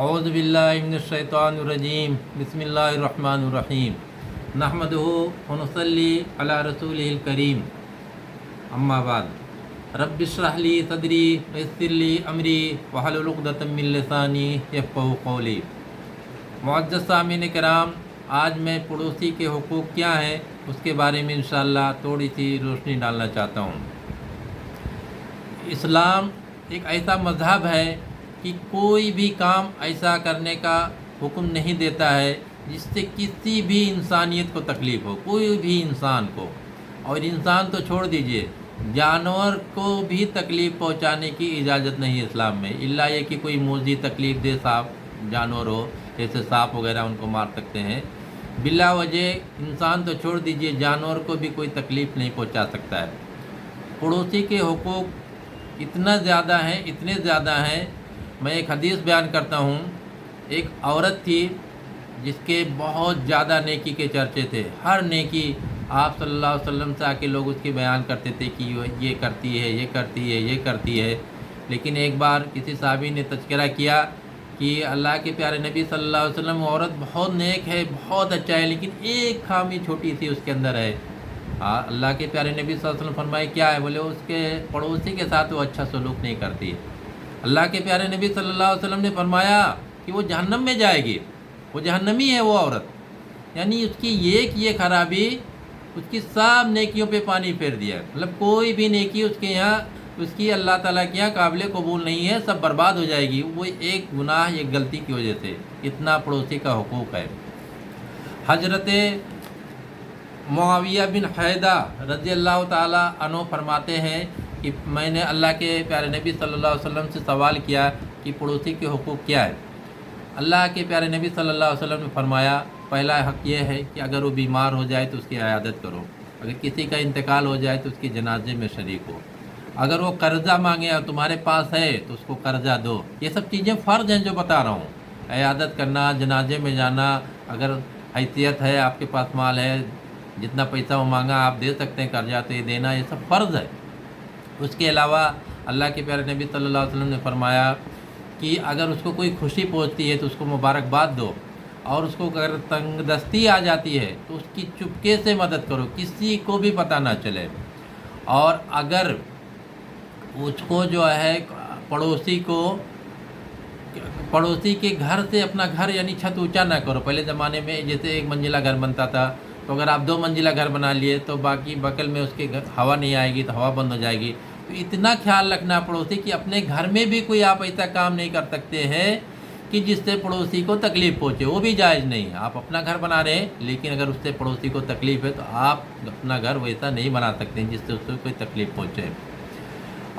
اعوذ باللہ من الشیطان الرجیم بسم اللہ الرحمن الرحیم نحمدہ ونصلی علی رسولہ الکریم اما بعد رب اشرح لی صدری ویسر لی امری واحلل عقدۃ من لسانی یفقہوا قولی۔ معزز سامعین کرام، آج میں پڑوسی کے حقوق کیا ہیں اس کے بارے میں انشاءاللہ تھوڑی سی روشنی ڈالنا چاہتا ہوں۔ اسلام ایک ایسا مذہب ہے کہ کوئی بھی کام ایسا کرنے کا حکم نہیں دیتا ہے جس سے کسی بھی انسانیت کو تکلیف ہو، کوئی بھی انسان کو، اور انسان تو چھوڑ دیجئے، جانور کو بھی تکلیف پہنچانے کی اجازت نہیں اسلام میں، الا یہ کہ کوئی موذی تکلیف دے جانور ہو، جیسے سانپ وغیرہ ان کو مار سکتے ہیں۔ بلا وجہ انسان تو چھوڑ دیجئے، جانور کو بھی کوئی تکلیف نہیں پہنچا سکتا ہے۔ پڑوسی کے حقوق اتنے زیادہ ہیں۔ میں ایک حدیث بیان کرتا ہوں۔ ایک عورت تھی جس کے بہت زیادہ نیکی کے چرچے تھے، ہر نیکی آپ صلی اللہ علیہ وسلم سے آ کے لوگ اس کی بیان کرتے تھے کہ یہ کرتی ہے، یہ کرتی ہے، یہ کرتی ہے۔ لیکن ایک بار کسی صحابی نے تذکرہ کیا کہ اللہ کے پیارے نبی صلی اللہ علیہ وسلم، عورت بہت نیک ہے، بہت اچھا ہے، لیکن ایک خامی چھوٹی سی اس کے اندر ہے۔ اللہ کے پیارے نبی صلی اللہ علیہ وسلم فرمائے کیا ہے؟ بولے اس کے پڑوسی کے ساتھ وہ اچھا سلوک نہیں کرتی ہے۔ اللہ کے پیارے نبی صلی اللہ علیہ وسلم نے فرمایا کہ وہ جہنم میں جائے گی، وہ جہنمی ہے وہ عورت۔ یعنی اس کی یہ خرابی اس کی سب نیکیوں پہ پانی پھیر دیا، مطلب کوئی بھی نیکی اس کے یہاں، اس کی اللہ تعالیٰ کے یہاں قابل قبول نہیں ہے، سب برباد ہو جائے گی، وہ ایک گناہ، ایک غلطی کی وجہ سے۔ اتنا پڑوسی کا حقوق ہے۔ حضرت معاویہ بن حیدہ رضی اللہ تعالیٰ عنہ فرماتے ہیں کہ میں نے اللہ کے پیارے نبی صلی اللہ علیہ وسلم سے سوال کیا کہ پڑوسی کے حقوق کیا ہے؟ اللہ کے پیارے نبی صلی اللہ علیہ وسلم نے فرمایا پہلا حق یہ ہے کہ اگر وہ بیمار ہو جائے تو اس کی عیادت کرو، اگر کسی کا انتقال ہو جائے تو اس کی جنازے میں شریک ہو، اگر وہ قرضہ مانگے اور تمہارے پاس ہے تو اس کو قرضہ دو۔ یہ سب چیزیں فرض ہیں جو بتا رہا ہوں۔ عیادت کرنا، جنازے میں جانا، اگر حیثیت ہے، آپ کے پاس مال ہے، جتنا پیسہ وہ مانگا آپ دے سکتے ہیں، قرضہ تو یہ دینا، یہ سب فرض ہے۔ اس کے علاوہ اللہ کے پیارے نبی صلی اللہ علیہ وسلم نے فرمایا کہ اگر اس کو کوئی خوشی پہنچتی ہے تو اس کو مبارکباد دو، اور اس کو اگر تنگ دستی آ جاتی ہے تو اس کی چپکے سے مدد کرو، کسی کو بھی پتہ نہ چلے۔ اور اگر اس کو جو ہے پڑوسی کے گھر سے اپنا گھر یعنی چھت اونچا نہ کرو۔ پہلے زمانے میں جیسے ایک منزلہ گھر بنتا تھا، تو اگر آپ 2 منزلہ گھر بنا لیے تو باقی بغل میں اس کے ہوا نہیں آئے گی، تو ہوا بند ہو جائے گی۔ تو اتنا خیال رکھنا پڑوسی کہ اپنے گھر میں بھی کوئی آپ ایسا کام نہیں کر سکتے ہیں کہ جس سے پڑوسی کو تکلیف پہنچے، وہ بھی جائز نہیں ہے۔ آپ اپنا گھر بنا رہے ہیں، لیکن اگر اس سے پڑوسی کو تکلیف ہے تو آپ اپنا گھر ویسا نہیں بنا سکتے جس سے اس کو کوئی تکلیف پہنچے۔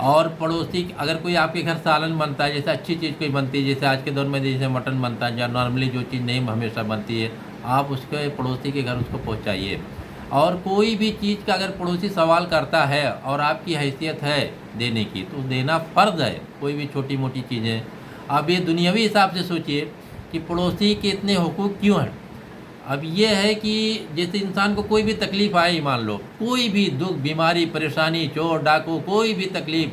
اور پڑوسی اگر کوئی آپ کے گھر سالن بنتا ہے، جیسے اچھی چیز کوئی بنتی ہے، جیسے آج کے دور میں جیسے مٹن بنتا ہے، یا نارملی جو چیز نہیں ہمیشہ بنتی ہے، آپ اس کے پڑوسی کے گھر اس کو پہنچائیے۔ اور کوئی بھی چیز کا اگر پڑوسی سوال کرتا ہے اور آپ کی حیثیت ہے دینے کی تو دینا فرض ہے، کوئی بھی چھوٹی موٹی چیزیں۔ اب یہ دنیاوی حساب سے سوچئے کہ پڑوسی کے اتنے حقوق کیوں ہیں۔ اب یہ ہے کہ جیسے انسان کو کوئی بھی تکلیف آئی، مان لو کوئی بھی دکھ، بیماری، پریشانی، چور ڈاکو، کوئی بھی تکلیف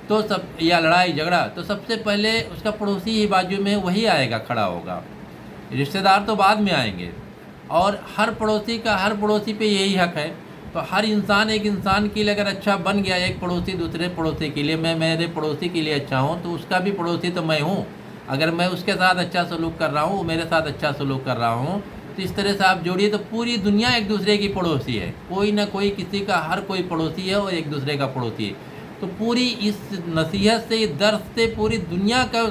تو یا لڑائی جھگڑا، تو سب سے پہلے اس کا پڑوسی ہی بازو میں وہی آئے گا، کھڑا ہوگا، رشتہ دار تو بعد میں آئیں گے۔ اور ہر پڑوسی پہ یہی حق ہے۔ تو ہر انسان ایک انسان کے لیے اگر اچھا بن گیا، ایک پڑوسی دوسرے پڑوسی کے لیے، میں میرے پڑوسی کے لیے اچھا ہوں تو اس کا بھی پڑوسی تو میں ہوں۔ اگر میں اس کے ساتھ اچھا سلوک کر رہا ہوں، وہ میرے ساتھ اچھا سلوک کر رہا ہوں، تو اس طرح سے آپ جوڑیے تو پوری دنیا ایک دوسرے کی پڑوسی ہے، کوئی نہ کوئی کسی کا، ہر کوئی پڑوسی ہے اور ایک دوسرے کا پڑوسی ہے۔ تو پوری اس نصیحت سے، اس درس سے پوری دنیا کا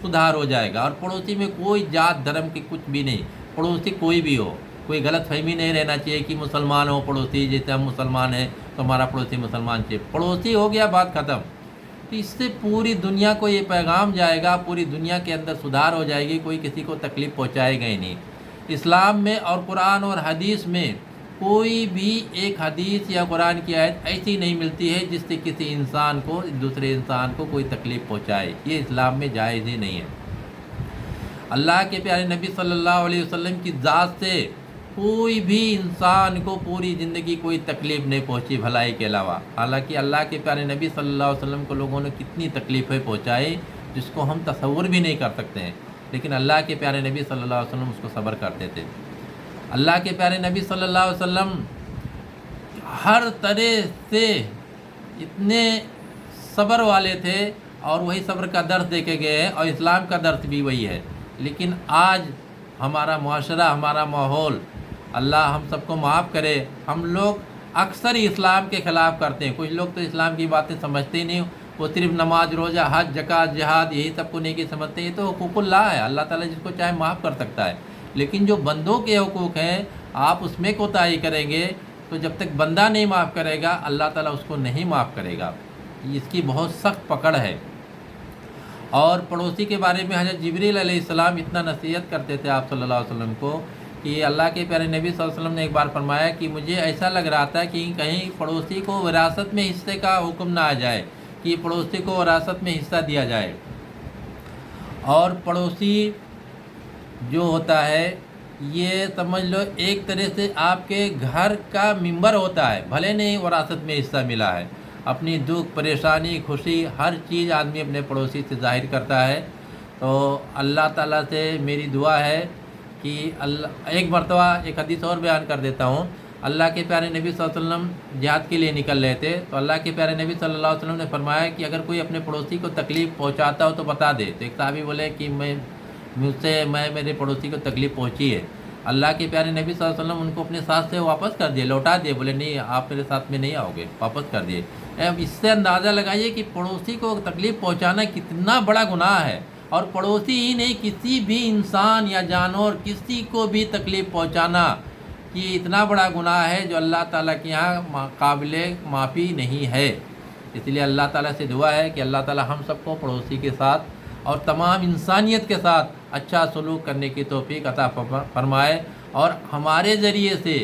سدھار ہو جائے گا۔ اور پڑوسی میں کوئی ذات دھرم کی کچھ بھی نہیں، پڑوسی کوئی بھی ہو، کوئی غلط فہمی نہیں رہنا چاہیے کہ مسلمان ہو پڑوسی، جیسے ہم مسلمان ہیں تو ہمارا پڑوسی مسلمان چاہیے، پڑوسی ہو گیا بات ختم۔ تو اس سے پوری دنیا کو یہ پیغام جائے گا، پوری دنیا کے اندر سدھار ہو جائے گی، کوئی کسی کو تکلیف پہنچائے گا ہی نہیں۔ اسلام میں اور قرآن اور حدیث میں کوئی بھی ایک حدیث یا قرآن کی آیت ایسی نہیں ملتی ہے جس سے کسی انسان کو، دوسرے انسان کو کوئی تکلیف پہنچائے، یہ اسلام میں جائز ہی نہیں ہے۔ اللہ کے پیارے نبی صلی اللہ علیہ وسلم کی ذات سے کوئی بھی انسان کو پوری زندگی کوئی تکلیف نہیں پہنچی بھلائی کے علاوہ۔ حالانکہ اللہ کے پیارے نبی صلی اللہ علیہ وسلم کو لوگوں نے کتنی تکلیفیں پہنچائی جس کو ہم تصور بھی نہیں کر سکتے ہیں۔ لیکن اللہ کے پیارے نبی صلی اللہ علیہ وسلم اس کو صبر کرتے تھے۔ اللہ کے پیارے نبی صلی اللہ علیہ وسلم ہر طرح سے اتنے صبر والے تھے، اور وہی صبر کا درس دے کے گئے ہیں، اور اسلام کا درس بھی وہی ہے۔ لیکن آج ہمارا معاشرہ، ہمارا ماحول، اللہ ہم سب کو معاف کرے، ہم لوگ اکثر اسلام کے خلاف کرتے ہیں۔ کچھ لوگ تو اسلام کی باتیں سمجھتے ہی نہیں، وہ صرف نماز، روزہ، حج، زکوٰۃ، جہاد یہی سب کو نیکی سمجھتے ہیں۔ یہ تو حقوق اللہ ہے، اللہ تعالیٰ جس کو چاہے معاف کر سکتا ہے، لیکن جو بندوں کے حقوق ہیں آپ اس میں کوتاہی کریں گے تو جب تک بندہ نہیں معاف کرے گا اللہ تعالیٰ اس کو نہیں معاف کرے گا۔ اس کی بہت سخت پکڑ ہے۔ اور پڑوسی کے بارے میں حضرت جبریل علیہ السلام اتنا نصیحت کرتے تھے آپ صلی اللہ علیہ وسلم کو، کہ اللہ کے پیارے نبی صلی اللہ علیہ وسلم نے ایک بار فرمایا کہ مجھے ایسا لگ رہا تھا کہ کہیں پڑوسی کو وراثت میں حصے کا حکم نہ آ جائے، کہ پڑوسی کو وراثت میں حصہ دیا جائے۔ اور پڑوسی جو ہوتا ہے یہ سمجھ لو ایک طرح سے آپ کے گھر کا ممبر ہوتا ہے، بھلے نہیں وراثت میں حصہ ملا ہے۔ اپنی دکھ، پریشانی، خوشی، ہر چیز آدمی اپنے پڑوسی سے ظاہر کرتا ہے۔ تو اللہ تعالیٰ سے میری دعا ہے کہ ایک مرتبہ ایک حدیث اور بیان کر دیتا ہوں۔ اللہ کے پیارے نبی صلی اللہ علیہ وسلم جہاد کے لیے نکل رہے تھے، تو اللہ کے پیارے نبی صلی اللہ علیہ وسلم نے فرمایا کہ اگر کوئی اپنے پڑوسی کو تکلیف پہنچاتا ہو تو بتا دے۔ تو ایک صحابی بولے کہ میرے پڑوسی کو تکلیف پہنچی ہے۔ اللہ کے پیارے نبی صلی اللہ علیہ وسلم ان کو اپنے ساتھ سے واپس کر دیے، لوٹا دیے، بولے نہیں آپ میرے ساتھ میں نہیں آؤ گے، واپس کر دیے۔ اب اس سے اندازہ لگائیے کہ پڑوسی کو تکلیف پہنچانا کتنا بڑا گناہ ہے، اور پڑوسی ہی نہیں کسی بھی انسان یا جانور کسی کو بھی تکلیف پہنچانا یہ اتنا بڑا گناہ ہے جو اللہ تعالیٰ کے یہاں قابل معافی نہیں ہے۔ اس لیے اللہ تعالیٰ سے دعا ہے کہ اللہ تعالیٰ ہم سب کو پڑوسی کے ساتھ اور تمام انسانیت کے ساتھ اچھا سلوک کرنے کی توفیق عطا فرمائے، اور ہمارے ذریعے سے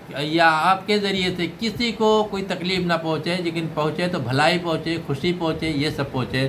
یا آپ کے ذریعے سے کسی کو کوئی تکلیف نہ پہنچے، لیکن پہنچے تو بھلائی پہنچے، خوشی پہنچے، یہ سب پہنچے۔